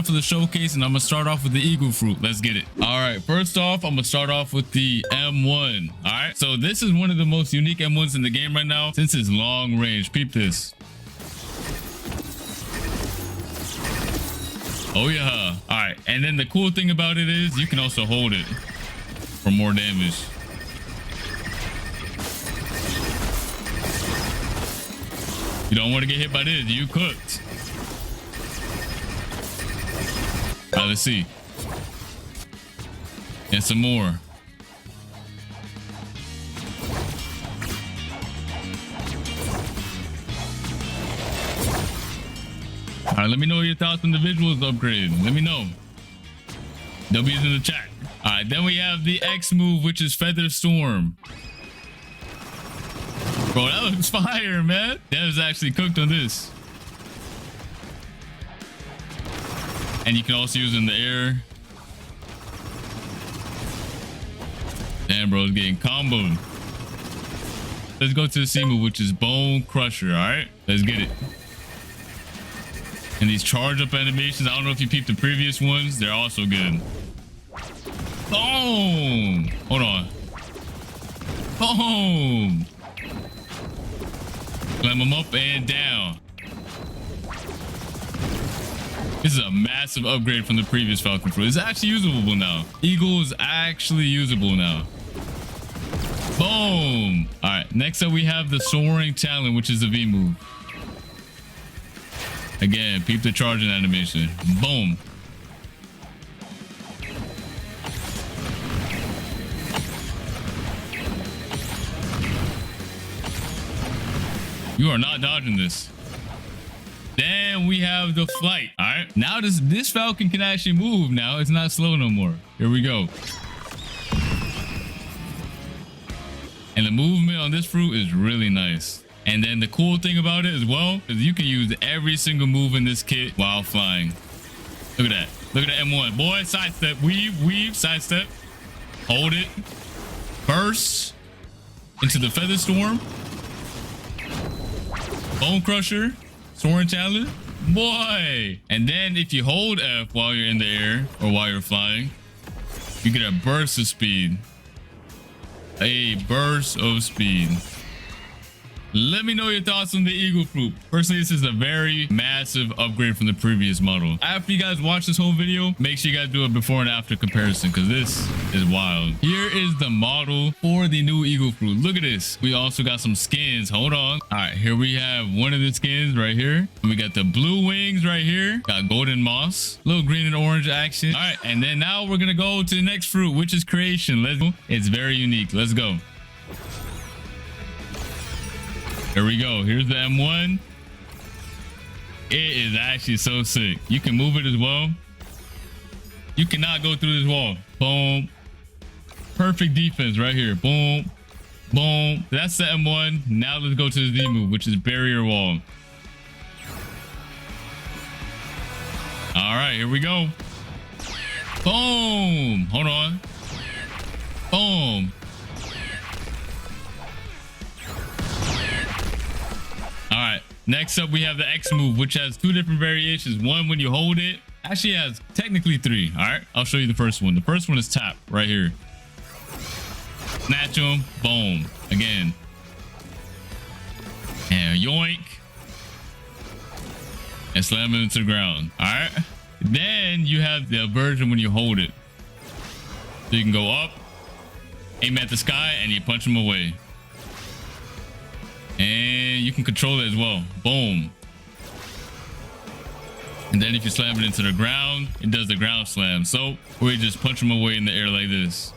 For the showcase, and I'm gonna start off with the eagle fruit. Let's get it. All right, first off, I'm gonna start off with the M1. All right, so this is one of the most unique M1s in the game right now since it's long range. Peep this. Oh yeah. All right, and then the cool thing about it is you can also hold it for more damage. You don't want to get hit by this. You cooked. All right, let's see. And some more. All right, let me know your thoughts on the visuals upgrade. Let me know. W's in the chat. All right, then we have the X move, which is Feather Storm. Bro, that looks fire, man. That was actually cooked on this. And you can also use it in the air. Damn, bro, it's getting comboed. Let's go to the C move, which is Bone Crusher. All right, let's get it. And these charge up animations, I don't know if you peeped the previous ones. They're also good. Boom. Hold on. Boom. Climb them up and down. This is a massive upgrade from the previous Falcon Fruit. It's actually usable now. Eagle is actually usable now. Boom. All right, next up we have the Soaring Talon, which is the V move. Again, peep the charging animation. Boom. You are not dodging this. Then we have the flight. All right. Now this Falcon can actually move now. It's not slow no more. Here we go. And the movement on this fruit is really nice. And then the cool thing about it as well is you can use every single move in this kit while flying. Look at that. Look at that M1. Boy, sidestep. Weave, sidestep. Hold it. Burst into the Feather Storm. Bone Crusher. Soaring Talon. Boy. And then if you hold F while you're in the air or while you're flying, you get a burst of speed. A burst of speed. Let me know your thoughts on the Eagle Fruit. Personally, this is a very massive upgrade from the previous model. After you guys watch this whole video, make sure you guys do a before and after comparison because this is wild. Here is the model for the new Eagle Fruit. Look at this. We also got some skins. Hold on. All right, here we have one of the skins right here. We got the blue wings right here. Got golden moss, little green and orange action. All right, and then now we're gonna go to the next fruit, which is creation. Let's go. It's very unique. Let's go. Here we go. Here's the M1. It is actually so sick. You can move it as well. You cannot go through this wall. Boom. Perfect defense right here. Boom. Boom. That's the M1. Now let's go to the Z move, which is barrier wall. All right, here we go. Boom. Hold on. Boom. All right, next up we have the X move, which has two different variations. One when you hold it, actually has technically three. All right, I'll show you the first one. The first one is tap right here. Snatch him, boom, again. And yoink. And slam it into the ground. All right, then you have the version when you hold it. So you can go up, aim at the sky, and you punch them away. And you can control it as well. Boom. And then if you slam it into the ground, it does the ground slam. So we just punch them away in the air like this.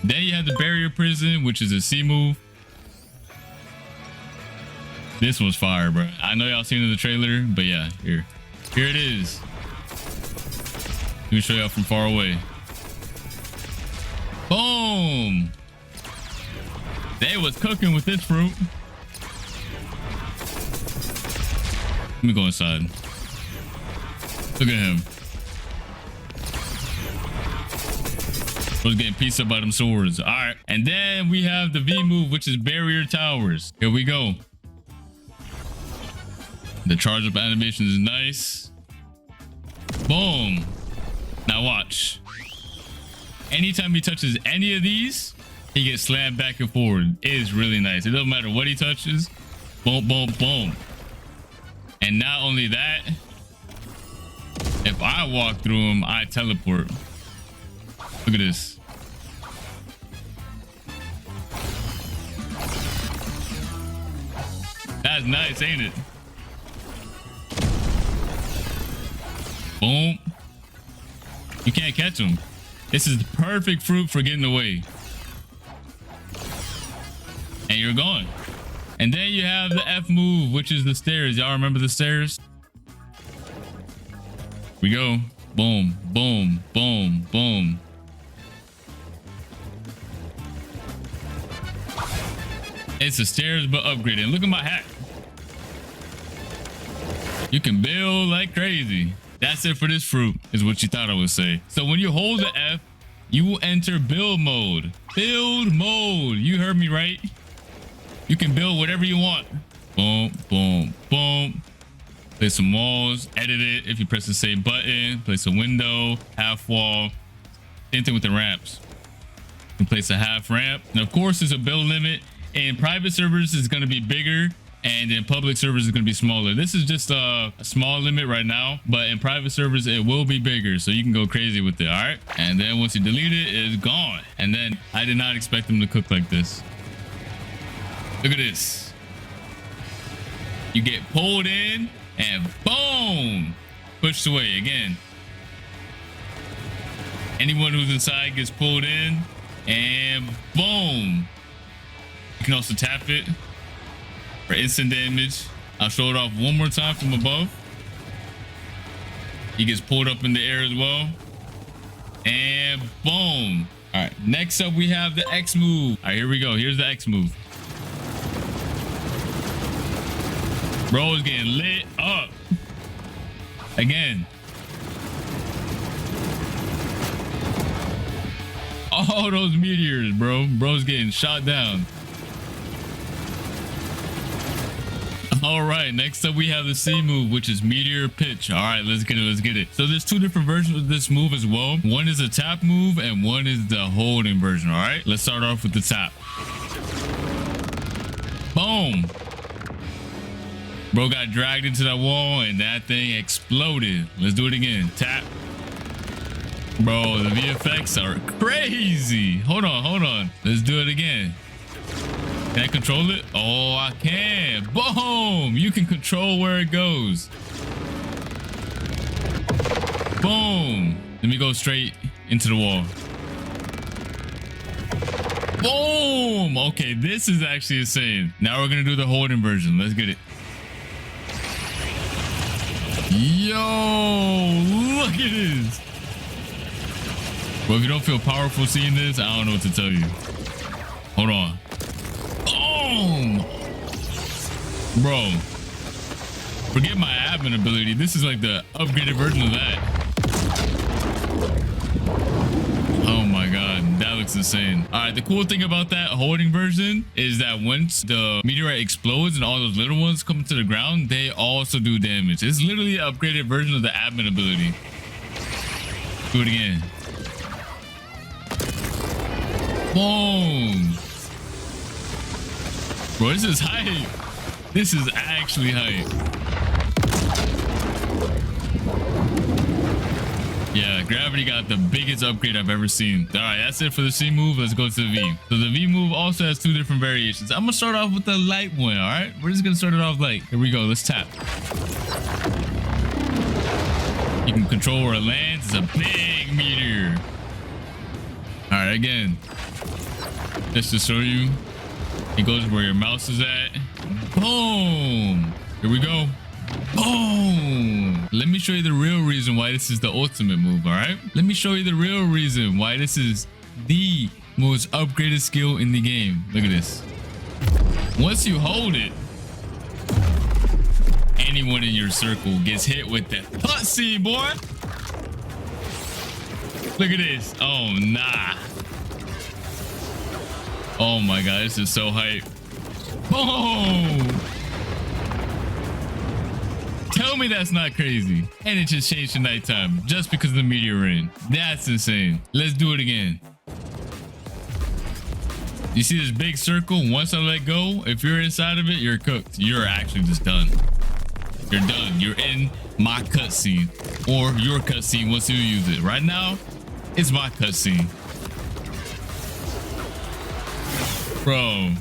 Then you have the barrier prison, which is a C move. This was fire, bro. I know y'all seen it in the trailer, but yeah, here it is. Let me show y'all from far away. Boom. They was cooking with this fruit. Let me go inside. Look at him. Was getting pieced up by them swords. All right. And then we have the V move, which is barrier towers. Here we go. The charge up animation is nice. Boom. Now watch. Anytime he touches any of these, he gets slammed back and forward. It is really nice. It doesn't matter what he touches. Boom, boom, boom. And not only that, if I walk through him, I teleport. Look at this. That's nice, ain't it? Boom. You can't catch him. This is the perfect fruit for getting away. And you're gone. And then you have the F move, which is the stairs. Y'all remember the stairs? We go. Boom, boom, boom, boom. It's the stairs, but upgraded. Look at my hat. You can build like crazy. That's it for this fruit, is what you thought I would say. So when you hold the F, you will enter build mode. Build mode. You heard me right. You can build whatever you want. Boom, boom, boom. Place some walls, edit it. If you press the same button, place a window, half wall. Same thing with the ramps. You can place a half ramp. And of course, there's a build limit. In private servers, it's going to be bigger. And in public servers, it's going to be smaller. This is just a small limit right now. But in private servers, it will be bigger. So you can go crazy with it. All right. And then once you delete it, it's gone. And then I did not expect them to cook like this. Look at this. You get pulled in and boom, pushed away again. Anyone who's inside gets pulled in and boom. You can also tap it for instant damage. I'll show it off one more time from above. He gets pulled up in the air as well. And boom. All right, next up we have the X move. All right, here we go. Here's the X move. Bro is getting lit up. Again. All those meteors, bro. Bro's getting shot down. All right, next up we have the C move, which is meteor pitch. All right, let's get it. Let's get it. So there's two different versions of this move as well. One is a tap move and one is the holding version. All right, let's start off with the tap. Boom. Bro got dragged into that wall and that thing exploded. Let's do it again. Tap. Bro, the VFX are crazy. Hold on, hold on. Let's do it again. Can I control it? Oh, I can. Boom. You can control where it goes. Boom. Let me go straight into the wall. Boom. Okay, this is actually insane. Now we're going to do the holding version. Let's get it. Yo, look at this. Bro, if you don't feel powerful seeing this, I don't know what to tell you. Hold on. Boom. Bro, forget my admin ability. This is like the upgraded version of that. Oh my god, that looks insane. All right, the cool thing about that holding version is that once the meteorite explodes and all those little ones come to the ground, they also do damage. It's literally an upgraded version of the admin ability. Do it again. Boom. Bro, this is hype. This is actually hype. Yeah, gravity got the biggest upgrade I've ever seen. All right, that's it for the C move. Let's go to the V. So the V move also has two different variations. I'm gonna start off with the light one. All right, we're just gonna start it off light. Here we go. Let's tap. You can control where it lands. It's a big meteor. All right, again, just to show you, it goes where your mouse is at. Boom. Here we go. Boom. Let me show you the real reason why this is the ultimate move. All right, let me show you the real reason why this is the most upgraded skill in the game. Look at this. Once you hold it, anyone in your circle gets hit with that cutscene, boy. Look at this. Oh nah. Oh my god, this is so hype. Boom. Tell me that's not crazy. And it just changed to nighttime just because of the meteor rain. That's insane. Let's do it again. You see this big circle? Once I let go, if you're inside of it, you're cooked. You're actually just done. You're done. You're in my cutscene, or your cutscene once you use it. Right now, it's my cutscene. Bro,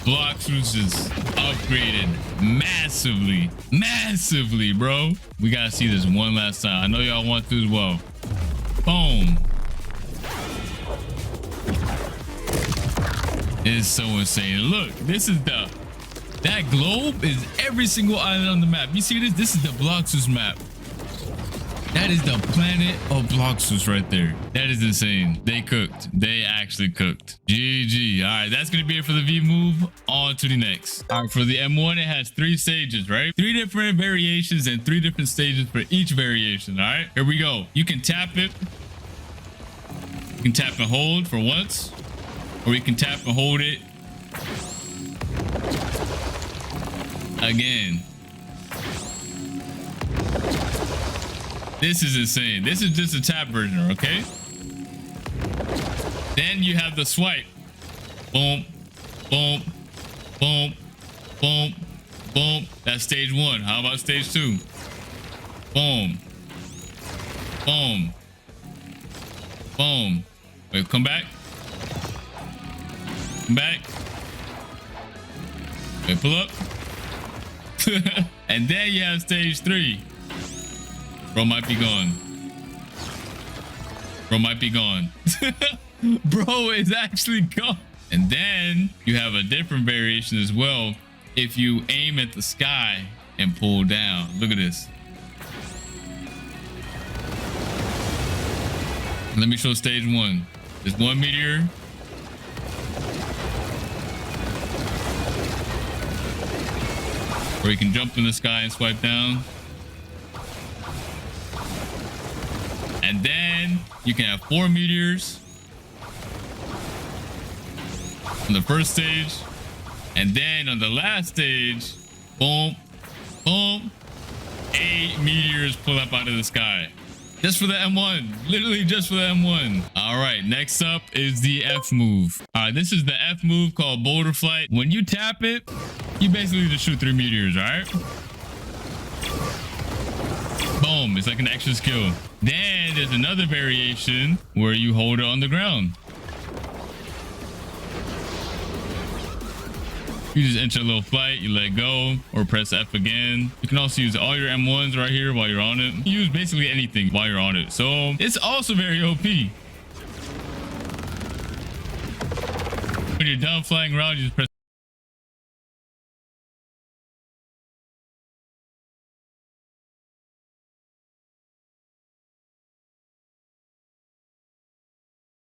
Blox was just upgraded massively, bro. We gotta see this one last time. I know y'all want to as well. Boom. It's so insane. Look, this is that globe is every single island on the map. You see this? This is the Bloxus map. That is the planet of Bloxus right there. That is insane. They cooked. They actually cooked. GG. All right, that's gonna be it for the V move. On to the next. All right, for the M1, it has 3 stages, right? 3 different variations and 3 different stages for each variation. All right, here we go. You can tap it. You can tap and hold for once, or you can tap and hold it again. This is insane. This is just a tap version, okay? Then you have the swipe. Boom, boom, boom, boom, boom. That's stage 1. How about stage 2? Boom, boom, boom. Wait, come back. Come back. Wait, pull up. And then you have stage 3. Bro might be gone. Bro might be gone. Bro is actually gone. And then you have a different variation as well. If you aim at the sky and pull down. Look at this. Let me show stage 1. There's 1 meteor. Or you can jump in the sky and swipe down. And then you can have 4 meteors on the first stage. And then on the last stage, boom, boom, 8 meteors pull up out of the sky. Just for the M1. Literally just for the M1. All right, next up is the F move. All right, this is the F move called Boulder Flight. When you tap it, you basically just shoot 3 meteors, all right? Boom, it's like an extra skill. Then there's another variation where you hold it on the ground. You just enter a little flight, you let go, or press F again. You can also use all your M1s right here while you're on it. You use basically anything while you're on it. So it's also very OP. When you're done flying around, you just press